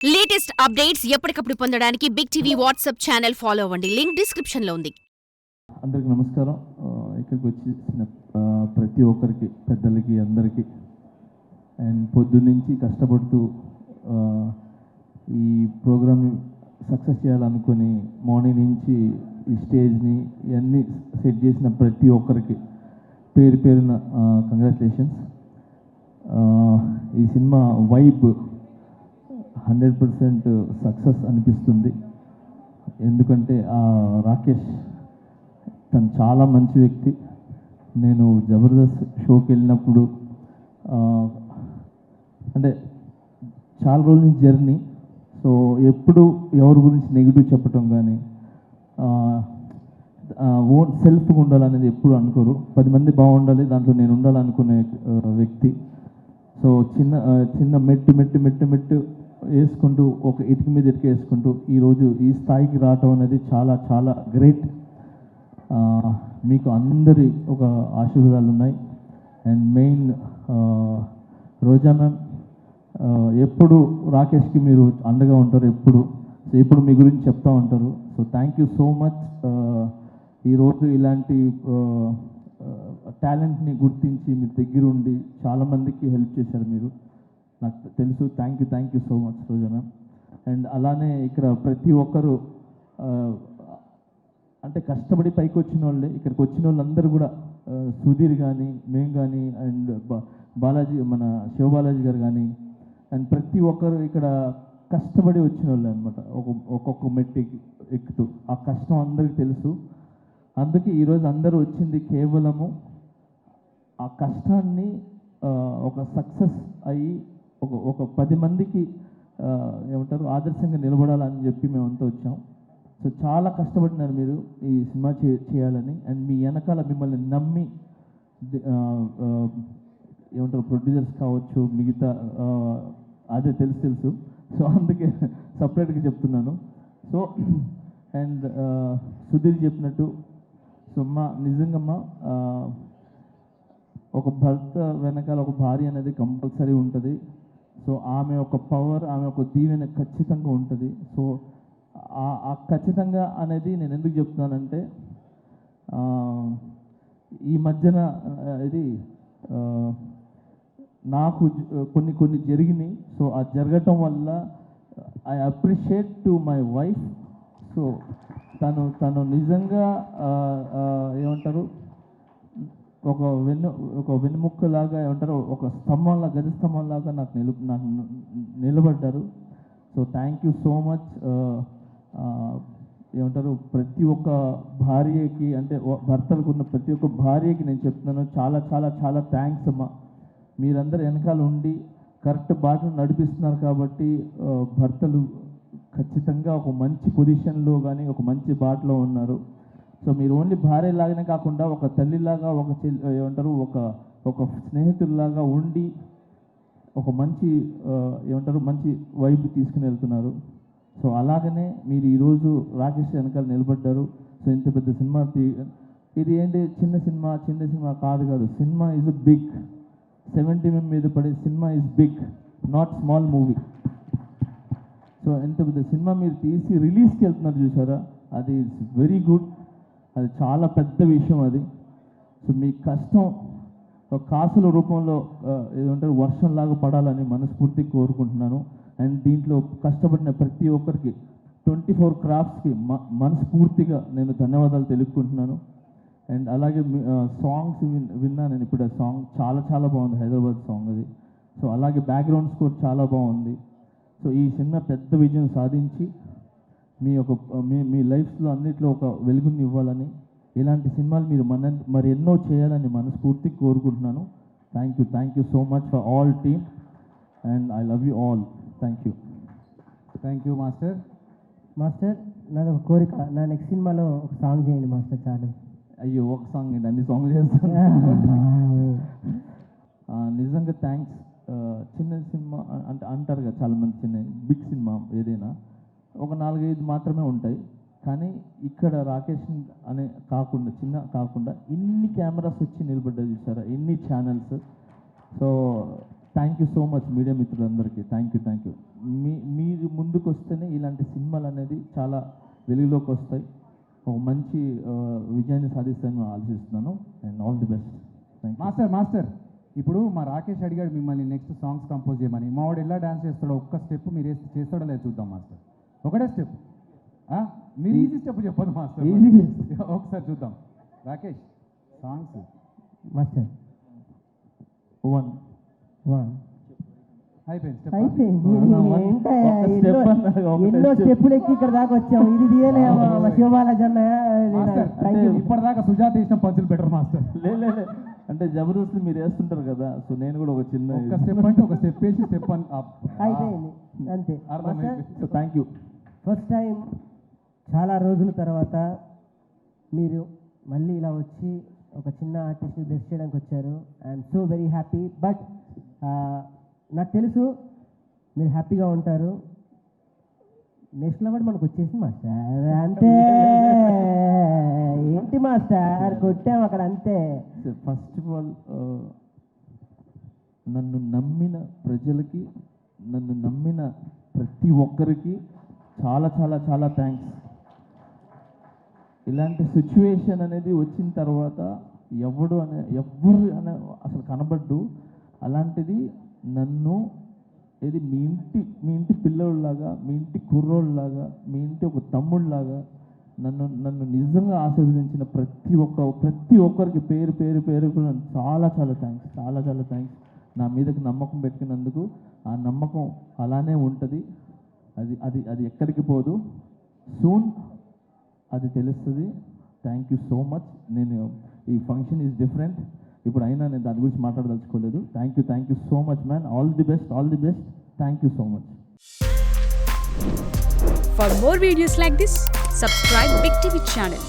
Latest updates ఎప్పటికప్పుడు పొందడానికి big TV WhatsApp channel follow అవ్వండి. లింక్ డిస్క్రిప్షన్ లో ఉంది. అందరికి నమస్కారం. ఇక్కడికి వచ్చేసిన ప్రతి ఒక్కరికి, పెద్దలకి, అందరికీ అండ్ పొద్దున్నుంచి కష్టపడుతూ ఈ ప్రోగ్రామ్ సక్సెస్ చేయాలనుకుని మార్నింగ్ నుంచి ఈ స్టేజ్ని ఇవన్నీ సెట్ చేసిన ప్రతి ఒక్కరికి పేరు పేరున కంగ్రాచులేషన్స్. ఈ సినిమా వైబ్ 100% సక్సెస్ అనిపిస్తుంది. ఎందుకంటే రాకేష్ తను చాలా మంచి వ్యక్తి. నేను జబర్దస్త్ షోకి వెళ్ళినప్పుడు అంటే చాలా రోజుల నుంచి జర్నీ. సో ఎప్పుడు ఎవరి గురించి నెగిటివ్ చెప్పటం కానీ ఓన్ సెల్ఫ్గా ఉండాలనేది ఎప్పుడు అనుకోరు. 10 మంది బాగుండాలి, దాంట్లో నేను ఉండాలనుకునే వ్యక్తి. సో చిన్న మెట్టు వేసుకుంటూ ఒక ఇటుక మీద ఇటుక వేసుకుంటూ ఈరోజు ఈ స్థాయికి రావటం అనేది చాలా చాలా గ్రేట్. మీకు అందరి ఒక ఆశీర్వాదాలు ఉన్నాయి. అండ్ మెయిన్ రోజా మ్యామ్, ఎప్పుడు రాకేష్కి మీరు అండగా ఉంటారు, ఎప్పుడు మీ గురించి చెప్తూ ఉంటారు. So thank you so much. ఈరోజు ఇలాంటి టాలెంట్ని గుర్తించి మీ దగ్గరుండి చాలామందికి హెల్ప్ చేశారు మీరు, నాకు తెలుసు. Thank you so much Roja ma'am. And అలానే ఇక్కడ ప్రతి ఒక్కరు అంటే కష్టపడి పైకి వచ్చిన వాళ్ళే. ఇక్కడికి వచ్చిన వాళ్ళందరూ కూడా సుధీర్ కానీ, మేము కానీ, అండ్ బాలాజీ, మన శివబాలాజీ గారు కానీ, అండ్ ప్రతి ఒక్కరు ఇక్కడ కష్టపడి వచ్చిన వాళ్ళే అనమాట. ఒక్కొక్క మెట్టు ఎక్కుతూ ఆ కష్టం అందరికీ తెలుసు. అందుకే ఈరోజు అందరూ వచ్చింది కేవలము ఆ కష్టాన్ని ఒక సక్సెస్ అయ్యి ఒక 10 మందికి ఏమంటారు ఆదర్శంగా నిలబడాలని చెప్పి మేమంతా వచ్చాం. సో చాలా కష్టపడినారు మీరు ఈ సినిమా చేయాలని. అండ్ మీ వెనకాల మిమ్మల్ని నమ్మి ఏమంటారు ప్రొడ్యూసర్స్ కావచ్చు, మిగతా అదే తెలుసు. సో అందుకే సపరేట్గా చెప్తున్నాను. సో అండ్ సుధీర్ చెప్పినట్టు, సో నిజంగా ఒక భర్త వెనకాల ఒక భార్య అనేది కంపల్సరీ ఉంటుంది. సో ఆమె ఒక పవర్, ఆమె ఒక దీవెన ఖచ్చితంగా ఉంటుంది. సో ఆ ఖచ్చితంగా అనేది నేను ఎందుకు చెప్తున్నానంటే, ఈ మధ్యన ఇది నాకు కొన్ని జరిగినాయి. సో ఆ జరగటం వల్ల I appreciate to my wife. So తను నిజంగా ఏమంటారు ఒక వెన్నుముక్కలాగా, ఏమంటారు ఒక స్తంభంలా, గజ స్తంభంలాగా నాకు నిలబడ్డారు. So thank you so much. ఏమంటారు ప్రతి ఒక్క భార్యకి, అంటే భర్తలకు ఉన్న ప్రతి ఒక్క భార్యకి నేను చెప్తున్నాను, చాలా చాలా చాలా థ్యాంక్స్ అమ్మా. మీరందరూ వెనకాల ఉండి కరెక్ట్ బాటను నడిపిస్తున్నారు కాబట్టి భర్తలు ఖచ్చితంగా ఒక మంచి పొజిషన్లో కానీ ఒక మంచి బాటలో ఉన్నారు. సో మీరు ఓన్లీ భార్యలాగానే కాకుండా ఒక తల్లిలాగా, ఏమంటారు ఒక స్నేహితుల్లాగా ఉండి ఒక మంచి మంచి వైపు తీసుకుని వెళ్తున్నారు. సో అలాగనే మీరు ఈరోజు రాకేష్ వెనకాల నిలబడ్డారు. సో ఇంత పెద్ద సినిమా ఇది ఏంటి చిన్న సినిమా కాదు. Cinema is big. 70 mm మీద పడే cinema is big, not small movie. So ఎంత పెద్ద సినిమా మీరు తీసి రిలీజ్కి వెళ్తున్నారు చూసారా, అది ఇట్స్ వెరీ గుడ్. అది చాలా పెద్ద విషయం అది. సో మీ కష్టం కాసుల రూపంలో ఏదంటారు వర్షంలాగా పడాలని మనస్ఫూర్తిగా కోరుకుంటున్నాను. అండ్ దీంట్లో కష్టపడిన ప్రతి ఒక్కరికి 24 క్రాఫ్ట్స్కి మనస్ఫూర్తిగా నేను ధన్యవాదాలు తెలుపుకుంటున్నాను. అండ్ అలాగే సాంగ్స్ విన్నా నేను ఇప్పుడు. ఆ సాంగ్ చాలా చాలా బాగుంది, హైదరాబాద్ సాంగ్ అది. సో అలాగే బ్యాక్గ్రౌండ్ స్కోర్ చాలా బాగుంది. సో ఈ సినిమా పెద్ద విజయం సాధించి మీ లైఫ్లో అన్నిట్లో ఒక వెలుగుని ఇవ్వాలని, ఇలాంటి సినిమాలు మీరు మరి ఎన్నో చేయాలని మనస్ఫూర్తిగా కోరుకుంటున్నాను. Thank you so much for all team and I love you all. Thank you master. నాది ఒక కోరిక, నా నెక్స్ట్ సినిమాలో ఒక సాంగ్ చేయండి మాస్టర్. చాలు. అయ్యో, ఒక సాంగ్ ఏంటి, అన్ని సాంగ్లు చేస్తాను. నిజంగా థ్యాంక్స్. చిన్న సినిమా అంటే అంటారు కదా చాలామంది, బిగ్ సినిమా ఏదైనా ఒక 4-5 మాత్రమే ఉంటాయి. కానీ ఇక్కడ రాకేష్ అనే కాకుండా ఇన్ని కెమెరాస్ వచ్చి నిలబడ్డా చూసారా, ఇన్ని channels. So thank you so much media మిత్రులందరికీ థ్యాంక్ యూ. మీరు ముందుకు వస్తేనే ఇలాంటి సినిమాలు అనేది చాలా వెలుగులోకి వస్తాయి, ఒక మంచి విజయాన్ని సాధిస్తాను ఆలోచిస్తున్నాను. And all the best. Thank you. Master ఇప్పుడు మా రాకేష్ అడిగాడు మిమ్మల్ని నెక్స్ట్ సాంగ్స్ కంపోజ్ చేయమని. మా వాడు ఎలా డాన్స్ చేస్తాడో ఒక్క స్టెప్ మీరు చేస్తాడో లేదు చూద్దాం మాస్టర్. ఒకటే స్టెప్, మీరు ఈజీ స్టెప్ చెప్పదు మాస్టర్, ఒకసారి చూద్దాం. రాకేష్ సాంగ్స్ మాస్టర్ 1 అయిపోయింది step. అయిపోయింది. ఒక step అన్నారు, ఒకటే ఎన్నో step. స్టెప్పులు ఎక్కి ఇక్కడ దాకా వచ్చాము. ఇది తీయలే శివబాలాజీ అన్న. Master thank you. ఇప్పటిదాకా సుజాత ఇచ్చిన పంచులు బెటర్ మాస్టర్. లే అంటే జబర్దస్త్ మీరు వేస్తుంటారు కదా, సో నేను కూడా ఒక చిన్న ఒక స్టెప్ అంటే ఒక స్టెప్ వేసి స్టెప్ అయిపోయింది అంతే. అర్థమైంది. So thank you. First time చాలా రోజుల తర్వాత మీరు మళ్ళీ ఇలా వచ్చి ఒక చిన్న ఆర్టిస్ట్ని బ్లెస్ చేయడానికి వచ్చారు. I'm so very happy. But నాకు తెలుసు మీరు హ్యాపీగా ఉంటారు. నెక్స్ట్ అవార్డు మనకు వచ్చేసింది మాస్టర్, అంతే. ఏంటి మాస్టర్ కొట్టాము అక్కడ, అంతే. ఫస్ట్ ఆఫ్ ఆల్ నన్ను నమ్మిన ప్రజలకి, నన్ను నమ్మిన ప్రతి ఒక్కరికి చాలా చాలా చాలా థ్యాంక్స్. ఇలాంటి సిచ్యువేషన్ అనేది వచ్చిన తర్వాత ఎవ్వరు అనే అసలు కనబడ్డు. అలాంటిది నన్ను మీ ఇంటి పిల్లోళ్ళలాగా, మీ ఇంటి కుర్రోళ్ళలాగా, మీ ఇంటి ఒక తమ్ముళ్ళలాగా నన్ను నిజంగా ఆశీర్వదించిన ప్రతి ఒక్కరికి పేరు పేరు పేరు కూడా చాలా చాలా థ్యాంక్స్. నా మీదకి నమ్మకం పెట్టుకున్నందుకు. ఆ నమ్మకం అలానే ఉంటుంది, అది ఎక్కడికి పోదు. సూన్ అది తెలుస్తుంది. Thank you so much. నేను ఈ ఫంక్షన్ ఈజ్ డిఫరెంట్, ఇప్పుడు అయినా నేను దాని గురించి మాట్లాడదలుచుకోలేదు. Thank you so much man. All the best. Thank you so much. For more videos like this, subscribe Big TV channel.